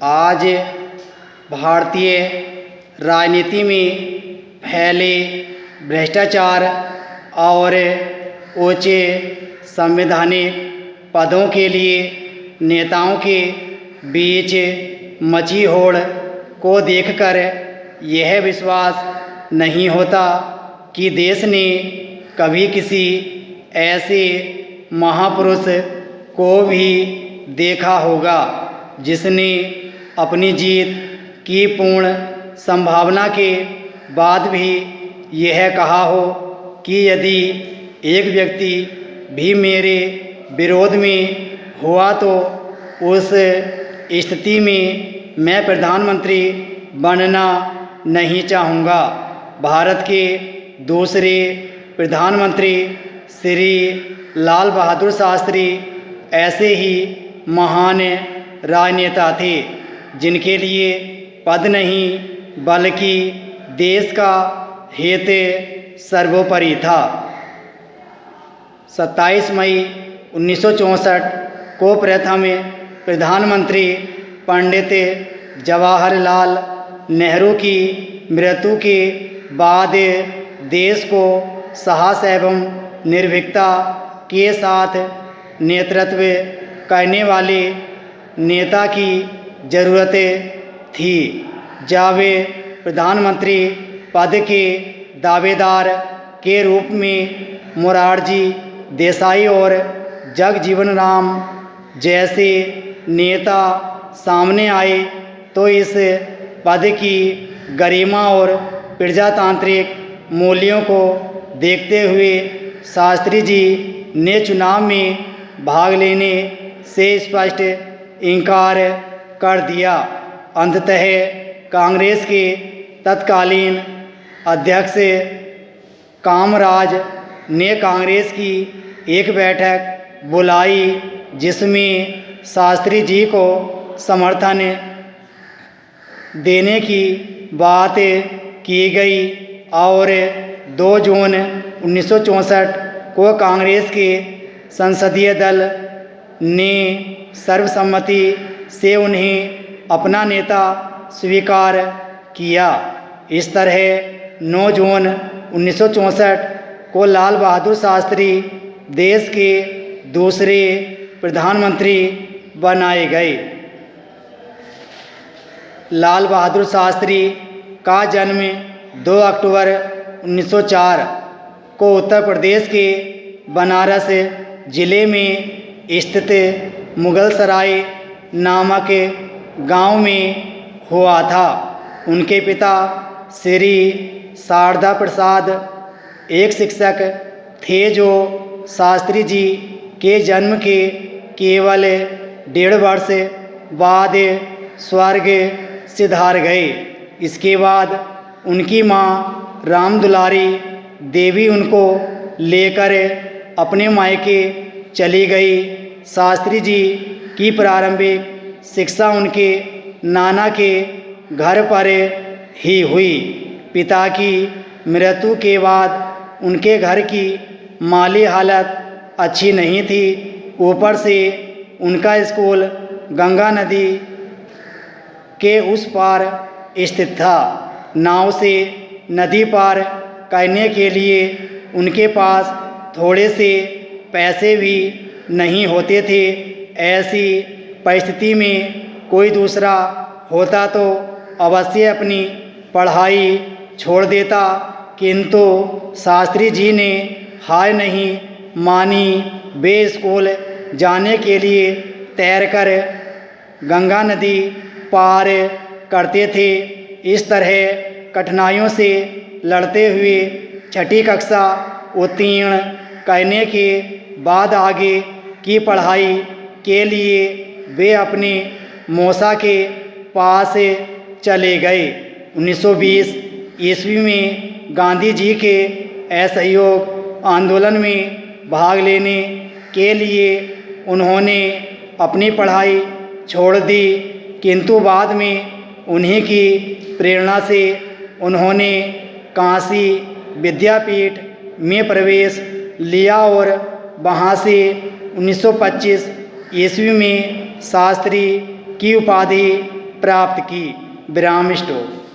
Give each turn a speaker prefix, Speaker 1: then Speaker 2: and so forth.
Speaker 1: आज भारतीय राजनीति में फैले भ्रष्टाचार और ऊंचे संवैधानिक पदों के लिए नेताओं के बीच मची होड़ को देखकर यह विश्वास नहीं होता कि देश ने कभी किसी ऐसे महापुरुष को भी देखा होगा जिसने अपनी जीत की पूर्ण संभावना के बाद भी यह कहा हो कि यदि एक व्यक्ति भी मेरे विरोध में हुआ तो उस स्थिति में मैं प्रधानमंत्री बनना नहीं चाहूँगा। भारत के दूसरे प्रधानमंत्री श्री लाल बहादुर शास्त्री ऐसे ही महान राजनेता थे जिनके लिए पद नहीं बल्कि देश का हित सर्वोपरि था। 27 मई 1964 को प्रथम प्रधानमंत्री पंडित जवाहरलाल नेहरू की मृत्यु के बाद देश को साहस एवं निर्भीकता के साथ नेतृत्व करने वाले नेता की ज़रूरत थी। जब प्रधानमंत्री पद के दावेदार के रूप में मोरारजी देसाई और जगजीवन राम जैसे नेता सामने आए तो इस पद की गरिमा और प्रजातांत्रिक मूल्यों को देखते हुए शास्त्री जी ने चुनाव में भाग लेने से स्पष्ट इनकार कर दिया। अंततः कांग्रेस के तत्कालीन अध्यक्ष कामराज ने कांग्रेस की एक बैठक बुलाई जिसमें शास्त्री जी को समर्थन देने की बात की गई और 2 जून 1964 को कांग्रेस के संसदीय दल ने सर्वसम्मति से उन्हें अपना नेता स्वीकार किया। इस तरह 9 जून 1964 को लाल बहादुर शास्त्री देश के दूसरे प्रधानमंत्री बनाए गए। लाल बहादुर शास्त्री का जन्म 2 अक्टूबर 1904 को उत्तर प्रदेश के बनारस जिले में स्थित मुगलसराय नामक गांव में हुआ था। उनके पिता श्री शारदा प्रसाद एक शिक्षक थे जो शास्त्री जी के जन्म के केवल 1.5 वर्ष बाद स्वर्ग सिधार गए। इसके बाद उनकी माँ रामदुलारी देवी उनको लेकर अपने मायके चली गई। शास्त्री जी की प्रारंभिक शिक्षा उनके नाना के घर पर ही हुई। पिता की मृत्यु के बाद उनके घर की माली हालत अच्छी नहीं थी। ऊपर से उनका स्कूल गंगा नदी के उस पार स्थित था। नाव से नदी पार करने के लिए उनके पास थोड़े से पैसे भी नहीं होते थे। ऐसी परिस्थिति में कोई दूसरा होता तो अवश्य अपनी पढ़ाई छोड़ देता, किंतु शास्त्री जी ने हार नहीं मानी। वे स्कूल जाने के लिए तैरकर गंगा नदी पार करते थे। इस तरह कठिनाइयों से लड़ते हुए 6ठी कक्षा उत्तीर्ण करने के बाद आगे की पढ़ाई के लिए वे अपने मौसा के पास चले गए। 1920 ईस्वी में गांधी जी के असहयोग आंदोलन में भाग लेने के लिए उन्होंने अपनी पढ़ाई छोड़ दी, किंतु बाद में उन्हीं की प्रेरणा से उन्होंने काशी विद्यापीठ में प्रवेश लिया और वहाँ से 1925 ईस्वी में शास्त्री की उपाधि प्राप्त की। विराम स्टॉप।